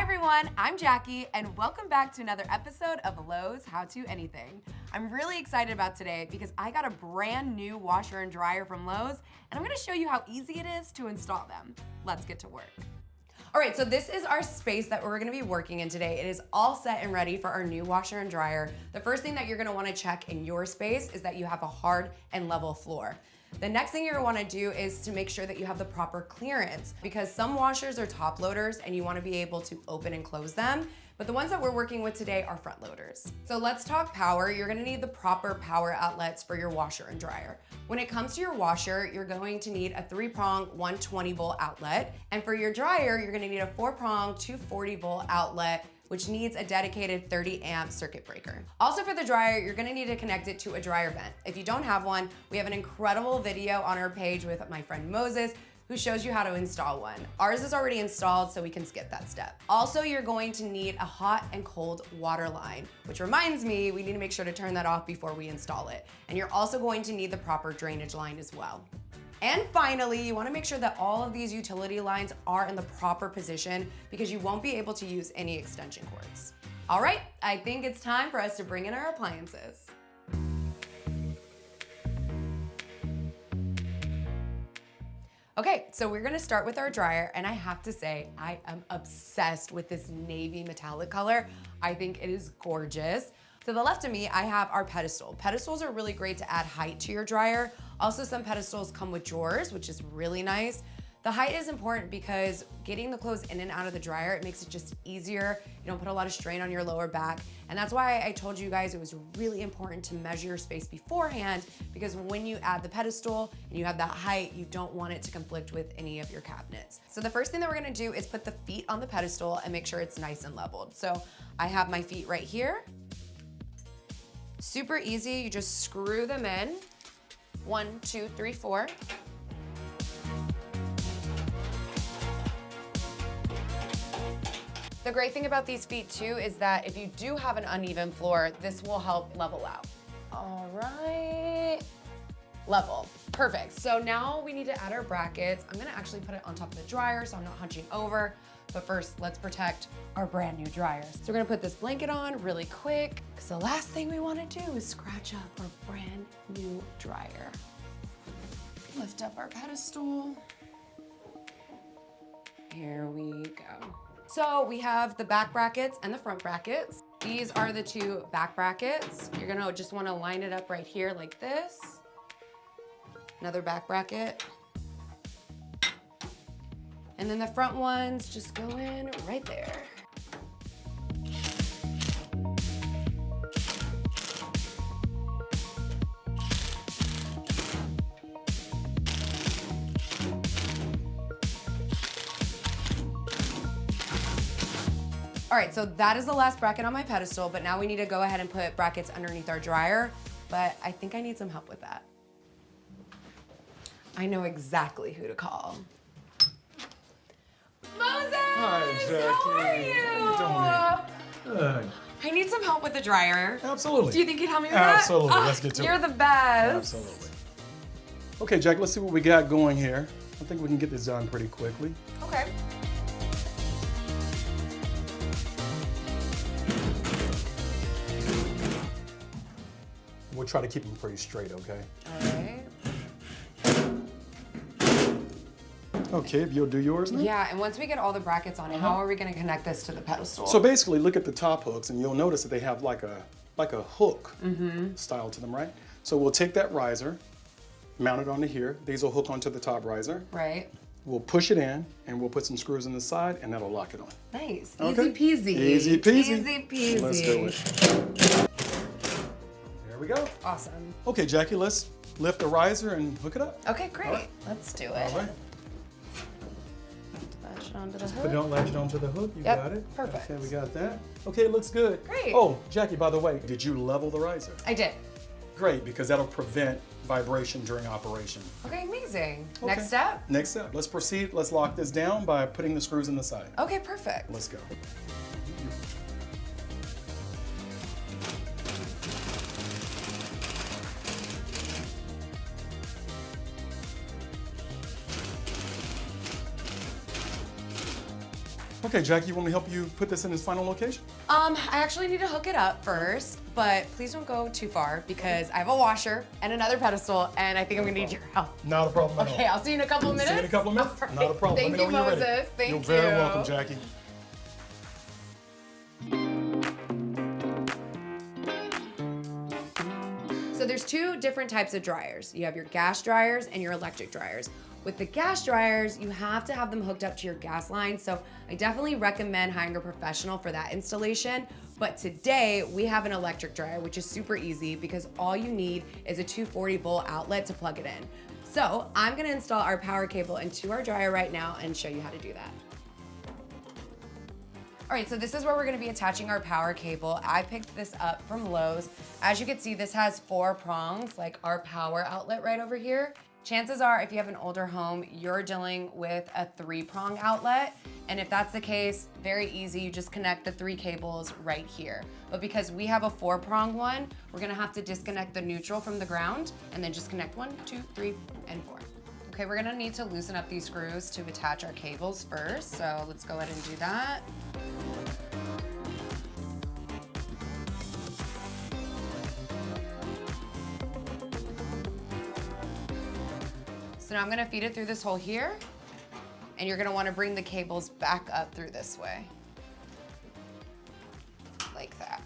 everyone, I'm Jackie, and welcome back to another episode of Lowe's How To Anything. I'm really excited about today because I got a brand new washer and dryer from Lowe's, and I'm gonna show you how easy it is to install them. Let's get to work. All right, so this is our space that we're gonna be working in today. It is all set and ready for our new washer and dryer. The first thing that you're gonna wanna check in your space is that you have a hard and level floor. The next thing you're gonna wanna do is to make sure that you have the proper clearance, because some washers are top loaders and you wanna be able to open and close them, but the ones that we're working with today are front loaders. So let's talk power. You're gonna need the proper power outlets for your washer and dryer. When it comes to your washer, you're going to need a 3-prong 120 volt outlet, and for your dryer, you're gonna need a 4-prong 240 volt outlet, which needs a dedicated 30 amp circuit breaker. Also for the dryer, you're gonna need to connect it to a dryer vent. If you don't have one, we have an incredible video on our page with my friend Moses, who shows you how to install one. Ours is already installed, so we can skip that step. Also, you're going to need a hot and cold water line, which reminds me, we need to make sure to turn that off before we install it. And you're also going to need the proper drainage line as well. And finally, you wanna make sure that all of these utility lines are in the proper position because you won't be able to use any extension cords. All right, I think it's time for us to bring in our appliances. Okay, so we're gonna start with our dryer, and I have to say, I am obsessed with this navy metallic color. I think it is gorgeous. To the left of me, I have our pedestal. Pedestals are really great to add height to your dryer. Also, some pedestals come with drawers, which is really nice. The height is important because getting the clothes in and out of the dryer, it makes it just easier. You don't put a lot of strain on your lower back. And that's why I told you guys it was really important to measure your space beforehand, because when you add the pedestal and you have that height, you don't want it to conflict with any of your cabinets. So the first thing that we're gonna do is put the feet on the pedestal and make sure it's nice and leveled. So I have my feet right here. Super easy, you just screw them in. 1, 2, 3, 4. The great thing about these feet too is that if you do have an uneven floor, this will help level out. All right, level, perfect. So now we need to add our brackets. I'm gonna actually put it on top of the dryer so I'm not hunching over. But first, let's protect our brand new dryers. So we're gonna put this blanket on really quick, because the last thing we wanna do is scratch up our brand new dryer. Lift up our pedestal. Here we go. So we have the back brackets and the front brackets. These are the two back brackets. You're gonna just wanna line it up right here like this. Another back bracket. And then the front ones just go in right there. All right, so that is the last bracket on my pedestal, but now we need to go ahead and put brackets underneath our dryer, but I think I need some help with that. I know exactly who to call. Moses! Hi, Jackie. How are you? How you doing? Good. I need some help with the dryer. Absolutely. Do you think you'd help me with that? Absolutely. Oh, Let's get to it. You're the best. Absolutely. Okay, Jack, let's see what we got going here. I think we can get this done pretty quickly. Okay. We'll try to keep them pretty straight, okay? All right. Okay, if you'll do yours now. Yeah, and once we get all the brackets on it, how are we gonna connect this to the pedestal? So basically, look at the top hooks, and you'll notice that they have like a hook style to them, right? So we'll take that riser, mount it onto here. These will hook onto the top riser. Right. We'll push it in, and we'll put some screws in the side, and that'll lock it on. Nice. Okay. Easy peasy. Easy peasy. Easy peasy. Let's do it. There we go. Awesome. Okay, Jackie, let's lift the riser and hook it up. Okay, great. All right. Let's do it. All right. Latch it onto the But hook. don't latch it onto the hook. You Yep, got it? perfect. Okay, we got that. Okay, it looks good. Great. Oh, Jackie, by the way, did you level the riser? I did. Great, because that'll prevent vibration during operation. Okay, amazing. Okay. Next step? Next step. Let's proceed. Let's lock this down by putting the screws in the side. Okay, perfect. Let's go. Okay, Jackie, you want me to help you put this in its final location? I actually need to hook it up first, but please don't go too far because I have a washer and another pedestal, and I think I'm gonna need your help. Not a problem at all. Okay, I'll see you in a couple of minutes. See you in a couple of minutes. All right. Not a problem. Thank Let me know you, when you're ready. Moses. Thank You're you. very welcome, Jackie. So there's two different types of dryers. You have your gas dryers and your electric dryers. With the gas dryers, you have to have them hooked up to your gas line. So I definitely recommend hiring a professional for that installation. But today we have an electric dryer, which is super easy because all you need is a 240 volt outlet to plug it in. So I'm gonna install our power cable into our dryer right now and show you how to do that. All right, so this is where we're gonna be attaching our power cable. I picked this up from Lowe's. As you can see, this has 4 prongs, like our power outlet right over here. Chances are, if you have an older home, you're dealing with a 3-prong outlet. And if that's the case, very easy, you just connect the 3 cables right here. But because we have a 4-prong one, we're gonna have to disconnect the neutral from the ground and then just connect 1, 2, 3, and 4. Okay, we're gonna need to loosen up these screws to attach our cables first. So let's go ahead and do that. So now I'm gonna feed it through this hole here, and you're gonna wanna bring the cables back up through this way. Like that.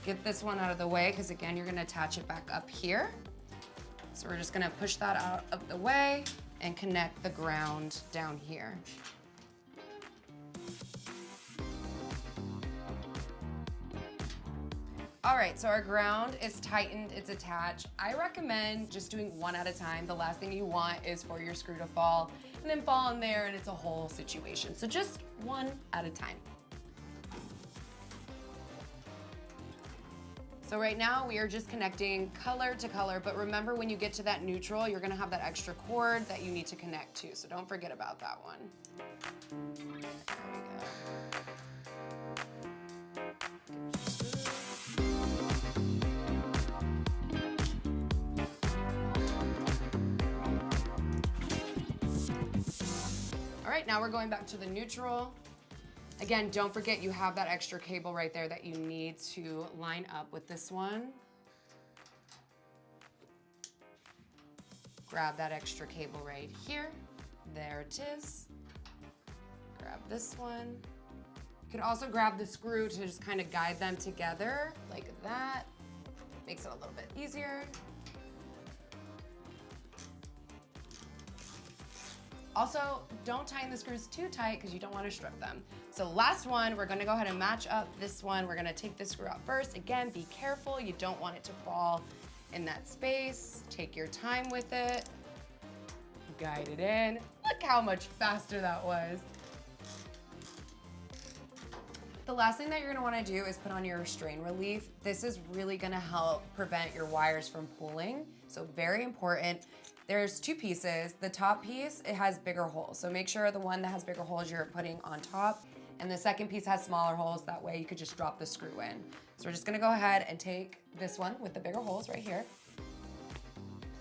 Get this one out of the way, because again, you're gonna attach it back up here. So we're just gonna push that out of the way and connect the ground down here. All right, so our ground is tightened, it's attached. I recommend just doing one at a time. The last thing you want is for your screw to fall and then fall in there and it's a whole situation. So just one at a time. So right now we are just connecting color to color, but remember when you get to that neutral, you're gonna have that extra cord that you need to connect to. So don't forget about that one. There we go. All right, now we're going back to the neutral. Again, don't forget you have that extra cable right there that you need to line up with this one. Grab that extra cable right here. There it is. Grab this one. You can also grab the screw to just kind of guide them together like that. Makes it a little bit easier. Also, don't tighten the screws too tight because you don't want to strip them. So last one, we're gonna go ahead and match up this one. We're gonna take this screw out first. Again, be careful. You don't want it to fall in that space. Take your time with it. Guide it in. Look how much faster that was. The last thing that you're gonna wanna do is put on your restraint relief. This is really gonna help prevent your wires from pulling. So very important. There's 2 pieces. The top piece, it has bigger holes. So make sure the one that has bigger holes you're putting on top. And the second piece has smaller holes. That way you could just drop the screw in. So we're just gonna go ahead and take this one with the bigger holes right here.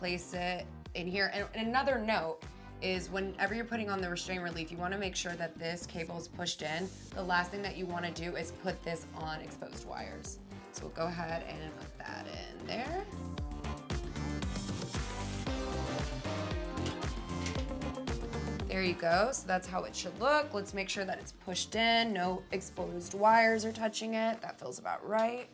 Place it in here. And another note is whenever you're putting on the restraint relief, you wanna make sure that this cable is pushed in. The last thing that you wanna do is put this on exposed wires. So we'll go ahead and put that in there. There you go, so that's how it should look. Let's make sure that it's pushed in, no exposed wires are touching it. That feels about right.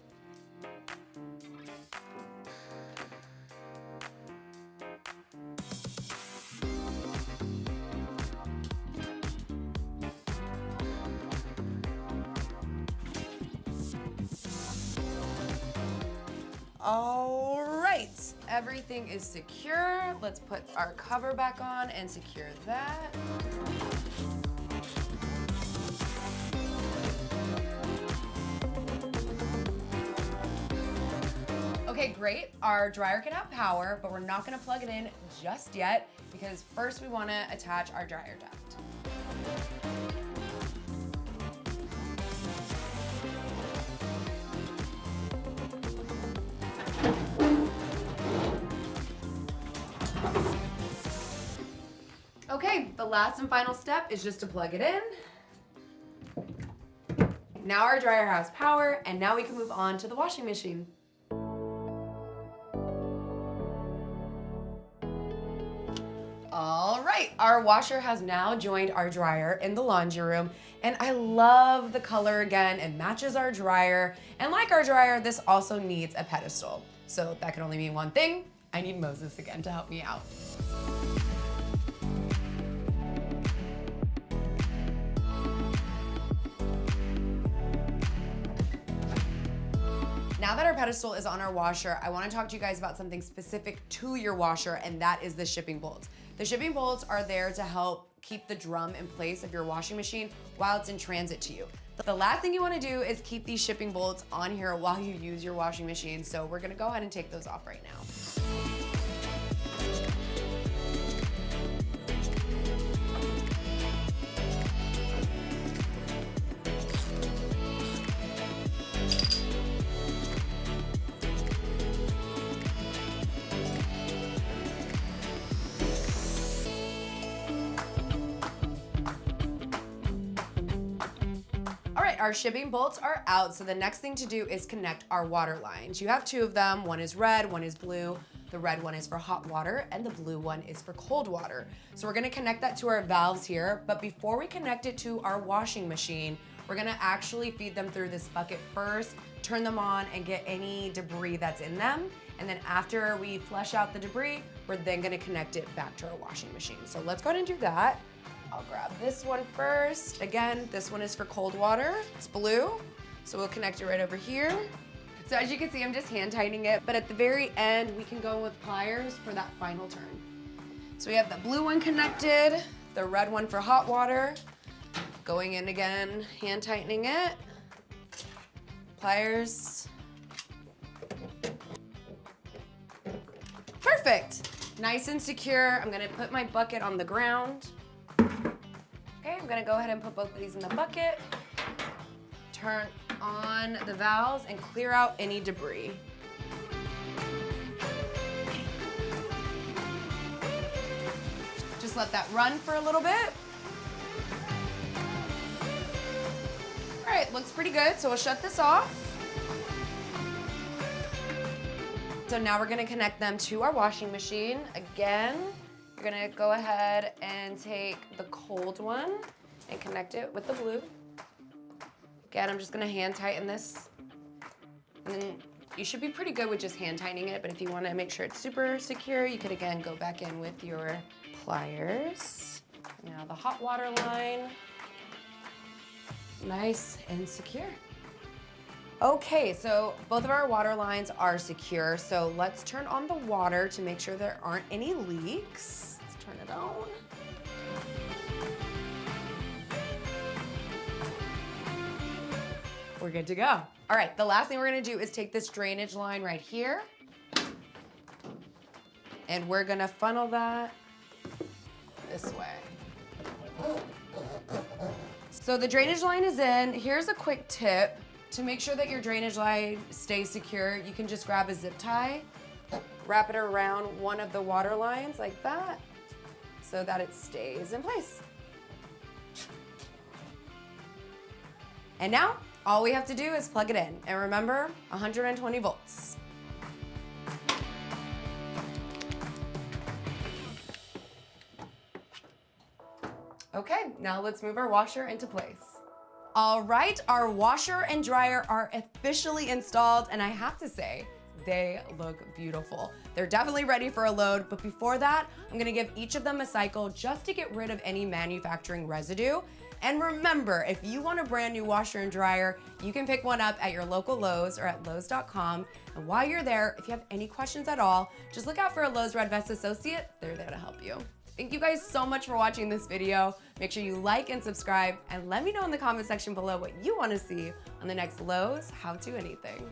All right, everything is secure. Let's put our cover back on and secure that. Okay, great. Our dryer can have power, but we're not gonna plug it in just yet because first we wanna attach our dryer duct. Okay, the last and final step is just to plug it in. Now our dryer has power, and now we can move on to the washing machine. All right, our washer has now joined our dryer in the laundry room, and I love the color again. It matches our dryer, and like our dryer, this also needs a pedestal. So that can only mean one thing. I need Moses again to help me out. Now that our pedestal is on our washer, I want to talk to you guys about something specific to your washer, and that is the shipping bolts. The shipping bolts are there to help keep the drum in place of your washing machine while it's in transit to you. The last thing you want to do is keep these shipping bolts on here while you use your washing machine. So we're going to go ahead and take those off right now. Our shipping bolts are out, so the next thing to do is connect our water lines. You have two of them. One is red, one is blue. The red one is for hot water, and the blue one is for cold water. So we're gonna connect that to our valves here, but before we connect it to our washing machine, we're gonna actually feed them through this bucket first, turn them on, and get any debris that's in them. And then after we flush out the debris, we're then gonna connect it back to our washing machine. So let's go ahead and do that. I'll grab this one first. Again, this one is for cold water. It's blue, so we'll connect it right over here. So as you can see, I'm just hand tightening it, but at the very end, we can go with pliers for that final turn. So we have the blue one connected, the red one for hot water. Going in again, hand tightening it. Pliers. Perfect. Nice and secure. I'm gonna put my bucket on the ground. Okay, I'm gonna go ahead and put both of these in the bucket. Turn on the valves and clear out any debris. Just let that run for a little bit. All right, looks pretty good, so we'll shut this off. So now we're gonna connect them to our washing machine. Again, you're gonna go ahead and take the cold one and connect it with the blue. Again, I'm just gonna hand tighten this. And then you should be pretty good with just hand tightening it, but if you wanna make sure it's super secure, you could again go back in with your pliers. Now the hot water line, nice and secure. Okay, so both of our water lines are secure, so let's turn on the water to make sure there aren't any leaks. Let's turn it on. We're good to go. All right, the last thing we're gonna do is take this drainage line right here, and we're gonna funnel that this way. So the drainage line is in. Here's a quick tip. To make sure that your drainage line stays secure, you can just grab a zip tie, wrap it around one of the water lines like that, so that it stays in place. And now, all we have to do is plug it in. And remember, 120 volts. Okay, now let's move our washer into place. All right, our washer and dryer are officially installed, and I have to say, they look beautiful. They're definitely ready for a load, but before that, I'm gonna give each of them a cycle just to get rid of any manufacturing residue. And remember, if you want a brand new washer and dryer, you can pick one up at your local Lowe's or at Lowes.com. And while you're there, if you have any questions at all, just look out for a Lowe's Red Vest associate. They're there to help you. Thank you guys so much for watching this video. Make sure you like and subscribe, and let me know in the comment section below what you want to see on the next Lowe's How To Anything.